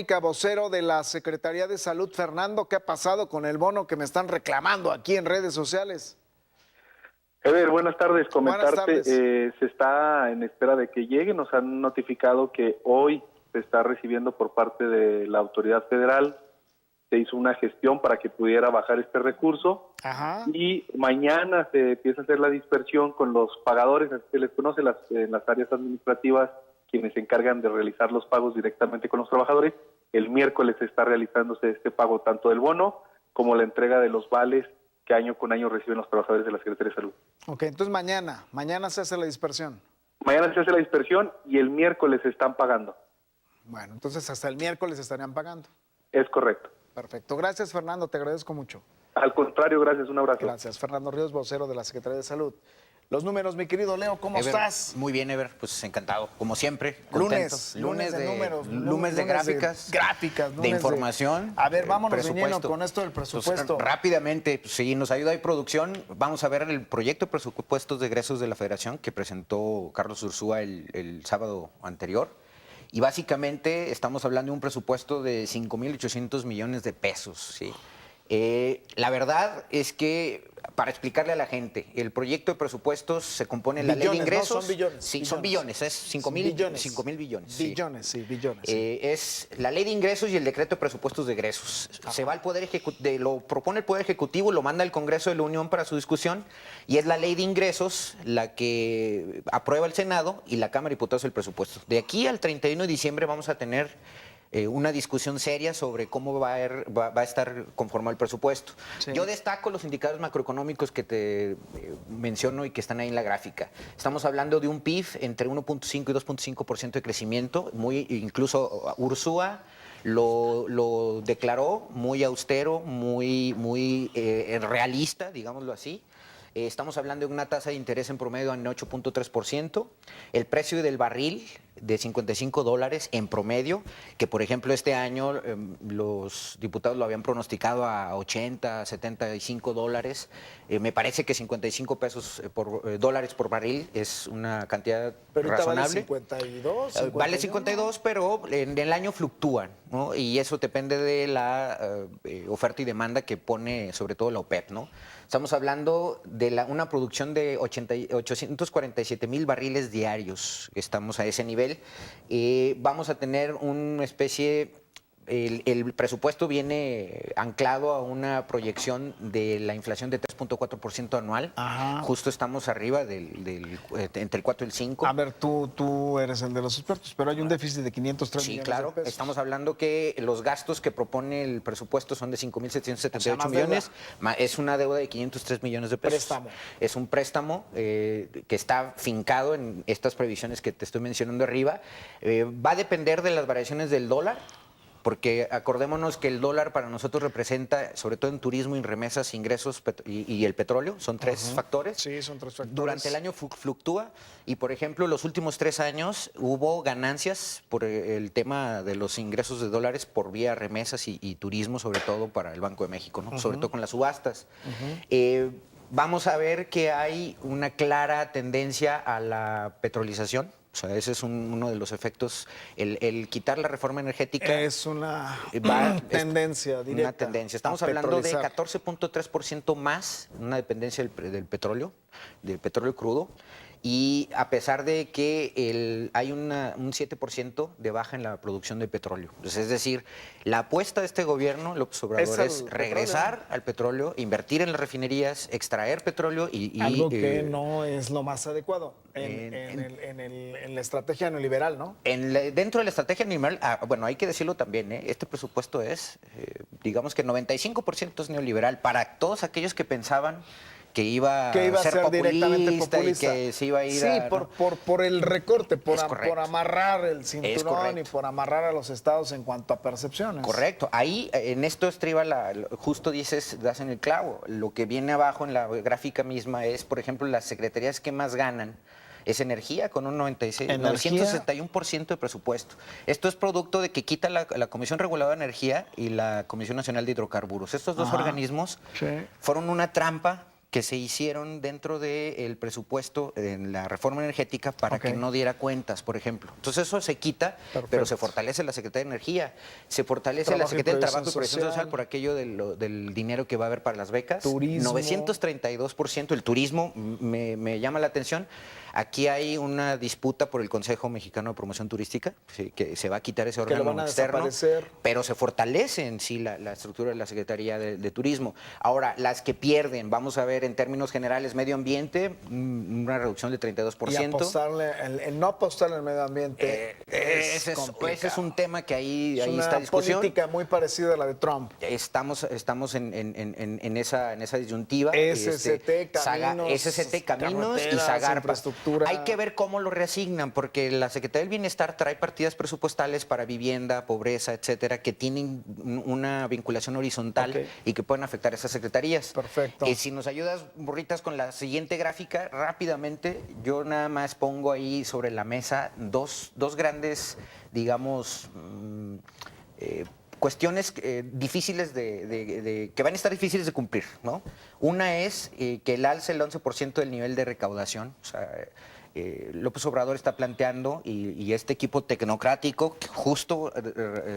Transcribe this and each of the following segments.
Vocero de la Secretaría de Salud, Fernando, ¿qué ha pasado con el bono que me están reclamando aquí en redes sociales? Eder, buenas tardes. Buenas Comentarte, tardes. se está en espera de que llegue. Nos han notificado que hoy se está recibiendo por parte de la autoridad federal. Se hizo una gestión para que pudiera bajar este recurso. Ajá. Y mañana se empieza a hacer la dispersión con los pagadores, así se les conoce en las áreas administrativas, quienes se encargan de realizar los pagos directamente con los trabajadores. El miércoles está realizándose este pago tanto del bono como la entrega de los vales que año con año reciben los trabajadores de la Secretaría de Salud. Ok, entonces mañana se hace la dispersión. Mañana se hace la dispersión y el miércoles se están pagando. Bueno, entonces hasta el miércoles estarían pagando. Es correcto. Perfecto. Gracias, Fernando, te agradezco mucho. Al contrario, gracias, un abrazo. Gracias. Fernando Ríos, vocero de la Secretaría de Salud. Los números, mi querido Leo, ¿cómo estás? Muy bien, Ever, pues encantado, como siempre. Lunes de números. Lunes de gráficas. De información. A ver, vámonos de lleno con esto del Pues, presupuesto. rápidamente, pues, si nos ayuda ahí producción, vamos a ver el proyecto de presupuestos de egresos de la Federación que presentó Carlos Ursúa el sábado anterior. Y básicamente estamos hablando de un presupuesto de 5,800 millones de pesos, ¿sí? La verdad es que, para explicarle a la gente, el proyecto de presupuestos se compone de la ley de ingresos. No, son billones. Sí, son billones, es 5,000 billones. Billones, sí, billones. Es la ley de ingresos y el decreto de presupuestos de egresos. Se va al Poder Ejecutivo, lo propone el Poder Ejecutivo, lo manda al Congreso de la Unión para su discusión, y es la ley de ingresos la que aprueba el Senado y la Cámara de Diputados el presupuesto. De aquí al 31 de diciembre vamos a tener una discusión seria sobre cómo va a estar conformado el presupuesto. Sí. Yo destaco los indicadores macroeconómicos que te menciono y que están ahí en la gráfica. Estamos hablando de un PIB entre 1.5 y 2.5% de crecimiento, incluso Ursúa lo declaró muy austero, muy realista, digámoslo así. Estamos hablando de una tasa de interés en promedio en 8.3%, el precio del barril de $55 en promedio, que por ejemplo este año los diputados lo habían pronosticado a 80, 75 dólares. Me parece que 55 pesos dólares por barril es una cantidad pero razonable. Vale 52, 51. Vale 52, pero en el año fluctúan, ¿no? Y eso depende de la oferta y demanda que pone sobre todo la OPEP, ¿no? Estamos hablando de una producción de 847,000 barriles diarios. Estamos a ese nivel. Vamos a tener una especie... El presupuesto viene anclado a una proyección de la inflación de 3.4% anual. Ajá. Justo estamos arriba entre el 4 y el 5. A ver, tú eres el de los expertos, pero hay un déficit de 503 millones de pesos. Sí, claro. Estamos hablando que los gastos que propone el presupuesto son de 5,778 millones. Es una deuda de 503 millones de pesos. Préstamo. Es un préstamo que está fincado en estas previsiones que te estoy mencionando arriba. Va a depender de las variaciones del dólar. Porque acordémonos que el dólar para nosotros representa, sobre todo en turismo y remesas, ingresos y el petróleo, son tres factores. Sí, son tres factores. Durante el año fluctúa y, por ejemplo, los últimos 3 años hubo ganancias por el tema de los ingresos de dólares por vía remesas y turismo, sobre todo para el Banco de México, ¿no? Sobre todo con las subastas. Vamos a ver que hay una clara tendencia a la petrolización. O sea, ese es uno de los efectos. El quitar la reforma energética es una tendencia directa. Una tendencia. Estamos hablando de 14.3% más, una dependencia del petróleo crudo. Y a pesar de que hay un 7% de baja en la producción de petróleo. Entonces, es decir, la apuesta de este gobierno, López Obrador, es regresar al petróleo, invertir en las refinerías, extraer petróleo y algo que no es lo más adecuado en la estrategia neoliberal, ¿no? Dentro de la estrategia neoliberal, bueno, hay que decirlo también, este presupuesto es, digamos que 95% es neoliberal para todos aquellos que pensaban que iba a ser directamente populista y que se iba a ir por el recorte, por amarrar el cinturón y por amarrar a los estados en cuanto a percepciones. Correcto. Ahí en esto estriba justo das en el clavo. Lo que viene abajo en la gráfica misma es, por ejemplo, las secretarías que más ganan es energía, con un 961% de presupuesto. Esto es producto de que quita la Comisión Reguladora de Energía y la Comisión Nacional de Hidrocarburos. Estos dos organismos fueron una trampa que se hicieron dentro del presupuesto en la reforma energética para que no diera cuentas, por ejemplo. Entonces eso se quita, pero se fortalece la Secretaría de Energía, se fortalece la Secretaría de Trabajo y Previsión Social por aquello del dinero que va a haber para las becas. Turismo. 932%, el turismo me llama la atención. Aquí hay una disputa por el Consejo Mexicano de Promoción Turística, sí, que se va a quitar ese órgano externo, pero se fortalece en sí la estructura de la Secretaría de Turismo. Ahora, las que pierden, vamos a ver en términos generales, medio ambiente, una reducción de 32%. Y apostarle, el no apostarle al medio ambiente ese es un tema que ahí está discusión. Es una política muy parecida a la de Trump. Estamos en esa disyuntiva. SST, Caminos y Zagarpa. Hay que ver cómo lo reasignan, porque la Secretaría del Bienestar trae partidas presupuestales para vivienda, pobreza, etcétera, que tienen una vinculación horizontal y que pueden afectar a esas secretarías. Perfecto. Si nos ayudas, Burritas, con la siguiente gráfica, rápidamente, yo nada más pongo ahí sobre la mesa dos grandes, digamos, cuestiones difíciles que van a estar difíciles de cumplir, ¿no? Una es que el alce el 11% del nivel de recaudación, o sea, López Obrador está planteando y este equipo tecnocrático, justo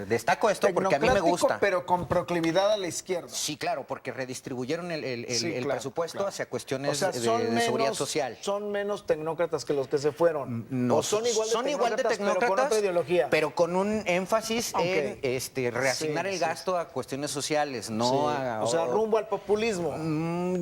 destaco esto porque a mí me gusta. Pero con proclividad a la izquierda. Sí, claro, porque redistribuyeron el presupuesto hacia cuestiones de seguridad social. Son menos tecnócratas que los que se fueron. No, o son igual de tecnócratas, pero con otra ideología. Pero con un énfasis en reasignar el gasto a cuestiones sociales, no o sea, rumbo al populismo.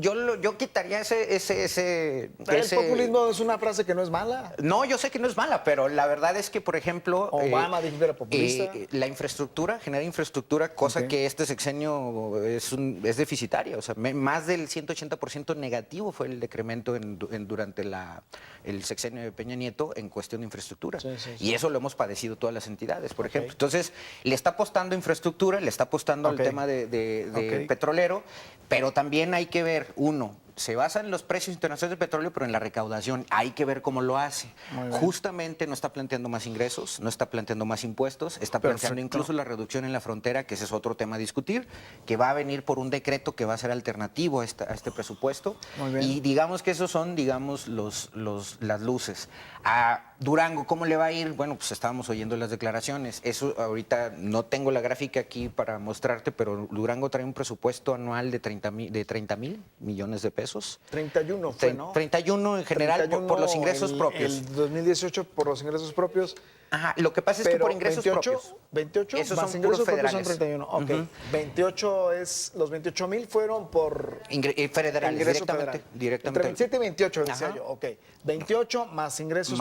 Yo quitaría ese el populismo es una frase que no es mala. No, yo sé que no es mala, pero la verdad es que, por ejemplo, Obama dijo que era populista. La infraestructura, genera infraestructura, cosa que este sexenio es deficitaria. O sea, más del 180% negativo fue el decremento durante el sexenio de Peña Nieto en cuestión de infraestructura. Y eso lo hemos padecido todas las entidades, por ejemplo. Entonces, le está apostando a infraestructura, le está apostando al tema de petrolero, pero también hay que ver, se basa en los precios internacionales del petróleo, pero en la recaudación. Hay que ver cómo lo hace. Justamente no está planteando más ingresos, no está planteando más impuestos, está planteando incluso la reducción en la frontera, que ese es otro tema a discutir, que va a venir por un decreto que va a ser alternativo a este presupuesto. Y digamos que esos son, digamos, las luces. A Durango, ¿cómo le va a ir? Bueno, pues estábamos oyendo las declaraciones. Eso ahorita no tengo la gráfica aquí para mostrarte, pero Durango trae un presupuesto anual de 30 mil millones de pesos. 31 fue, ¿no? 31 en general 31 por los ingresos propios. El 2018 por los ingresos propios. Ajá, lo que pasa es que por ingresos 28, propios. 28 esos más son ingresos puros propios federales. Son 31. Ok. 28 los 28,000 fueron por federales, directamente. Entre 27 y 28 decía yo. Ok. 28 más ingresos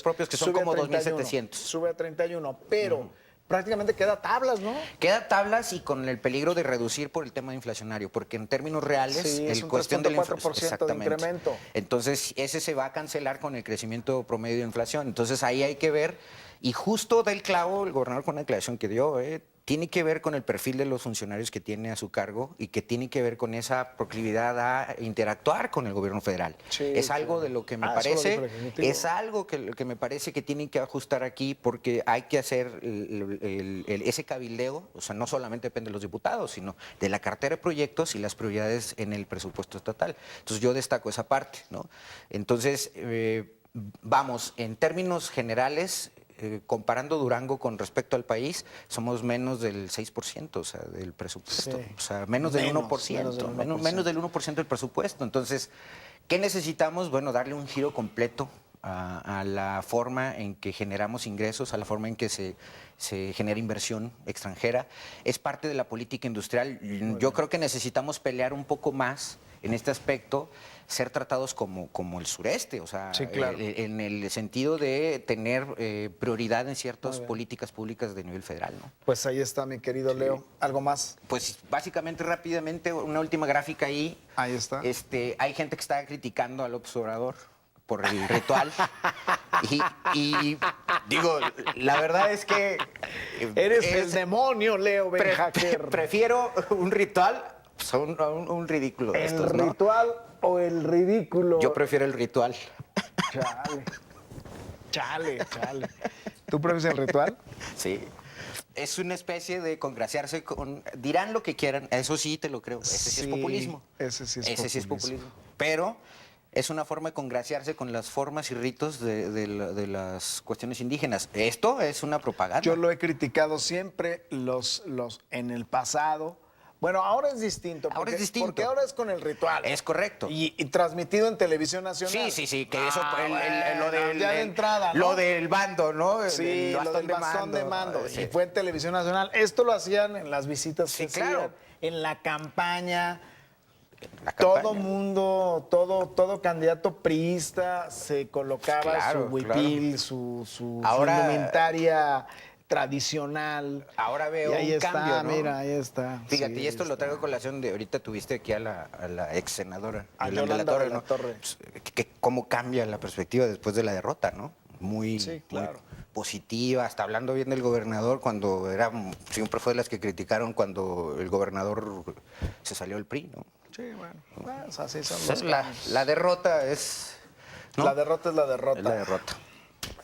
propios que son como 2.700. Sube a 31, pero prácticamente queda tablas, ¿no? Queda tablas y con el peligro de reducir por el tema inflacionario, porque en términos reales es el un cuestión del 3.4% de incremento. Entonces, ese se va a cancelar con el crecimiento promedio de inflación. Entonces, ahí hay que ver, y justo del clavo el gobernador con la declaración que dio, tiene que ver con el perfil de los funcionarios que tiene a su cargo y que tiene que ver con esa proclividad a interactuar con el gobierno federal. Es algo de lo que me parece, es algo que me parece que tienen que ajustar aquí porque hay que hacer ese cabildeo, o sea, no solamente depende de los diputados, sino de la cartera de proyectos y las prioridades en el presupuesto estatal. Entonces yo destaco esa parte, ¿no? Entonces, vamos, en términos generales, comparando Durango con respecto al país, somos menos del 6%, o sea, del presupuesto. O sea, menos del 1%. Menos del 1% del presupuesto. Entonces, ¿qué necesitamos? Bueno, darle un giro completo a la forma en que generamos ingresos, a la forma en que se genera inversión extranjera. Es parte de la política industrial. Yo creo que necesitamos pelear un poco más en este aspecto, ser tratados como el sureste, o sea, en el sentido de tener prioridad en ciertas políticas públicas de nivel federal, ¿no? Pues ahí está, mi querido Leo. ¿Algo más? Pues básicamente, rápidamente, una última gráfica ahí. Ahí está. Hay gente que está criticando a López Obrador por el ritual. y digo, la verdad es que... Eres el demonio, Leo Benjaquer. Prefiero un ritual a un ridículo de estos, ¿no? ¿El ritual o el ridículo? Yo prefiero el ritual. Chale. ¿Tú prefieres el ritual? Sí. es una especie de congraciarse con... Dirán lo que quieran, eso sí te lo creo. Ese sí es populismo. Ese sí es populismo. Pero es una forma de congraciarse con las formas y ritos de las cuestiones indígenas. Esto es una propaganda. Yo lo he criticado siempre en el pasado. Bueno, ahora es distinto. Ahora es distinto. Porque ahora es con el ritual. Es correcto. Y transmitido en televisión nacional. Sí, que eso, lo de entrada, ¿no? Lo del bando, ¿no? Sí, lo del bastón de mando. Sí. Y fue en televisión nacional. Esto lo hacían en las visitas Sí, que claro. hacían, en la campaña. La campaña. Todo mundo, todo candidato priista se colocaba Claro, su huipil, su Ahora- indumentaria tradicional. Ahora veo y ahí un está, cambio, ¿no? mira, ahí está. Fíjate, Sí, y esto ahí lo está. traigo a colación de ahorita tuviste aquí a la ex senadora A Yolanda Yolanda de la ¿no? Torre. Pues, que cómo cambia la perspectiva después de la derrota, ¿no? Muy, Sí, muy claro. positiva, hasta hablando bien del gobernador cuando siempre fue de las que criticaron cuando el gobernador se salió del PRI, ¿no? Sí, bueno, pues así son Entonces, los cambios. la derrota es... ¿no? La derrota es la derrota. Es la derrota.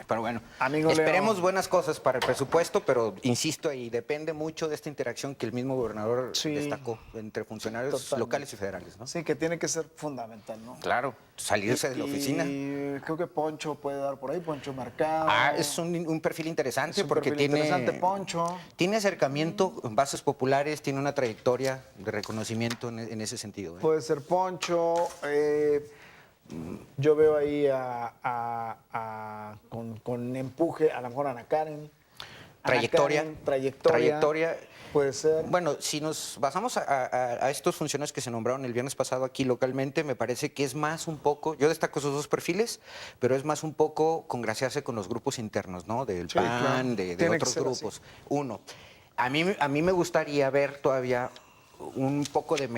Pero bueno, Amigo esperemos Leo. buenas cosas para el presupuesto, pero insisto ahí, depende mucho de esta interacción que el mismo gobernador Sí. destacó entre funcionarios Totalmente. locales y federales, ¿no? Sí, que tiene que ser fundamental, ¿no? Claro, salirse de la oficina. Y creo que Poncho puede dar por ahí, Poncho Mercado. Es un perfil interesante Es un porque perfil tiene, interesante, Poncho. tiene acercamiento en bases populares, tiene una trayectoria de reconocimiento en ese sentido. ¿eh? Puede ser Poncho. Yo veo ahí con empuje, a lo mejor Ana Karen. Trayectoria. Puede ser. Bueno, si nos basamos a estos funcionarios que se nombraron el viernes pasado aquí localmente, me parece que es más un poco, yo destaco esos dos perfiles, pero es más un poco congraciarse con los grupos internos, ¿no? Del Sí, PAN, claro. de Tiene que otros ser grupos. Uno, a mí me gustaría ver todavía un poco de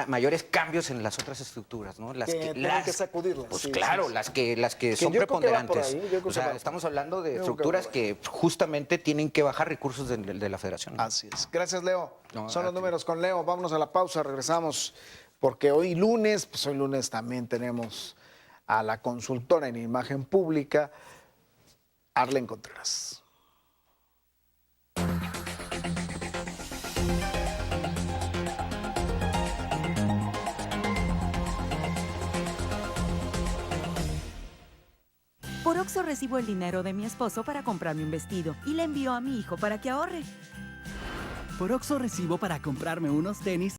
mayores cambios en las otras estructuras, ¿no? Tienen que sacudirlas. Pues sí, claro, sí. las que son yo creo que va por preponderantes. ahí, yo creo que O sea, va. estamos hablando de Yo creo que estructuras va por que justamente tienen que bajar recursos de la federación. ¿no? Así es. Gracias, Leo. No, Son los a ti. números con Leo. Vámonos a la pausa, regresamos. Porque hoy lunes también tenemos a la consultora en imagen pública, Arlen Contreras. Por Oxxo recibo el dinero de mi esposo para comprarme un vestido y le envío a mi hijo para que ahorre. Por Oxxo recibo para comprarme unos tenis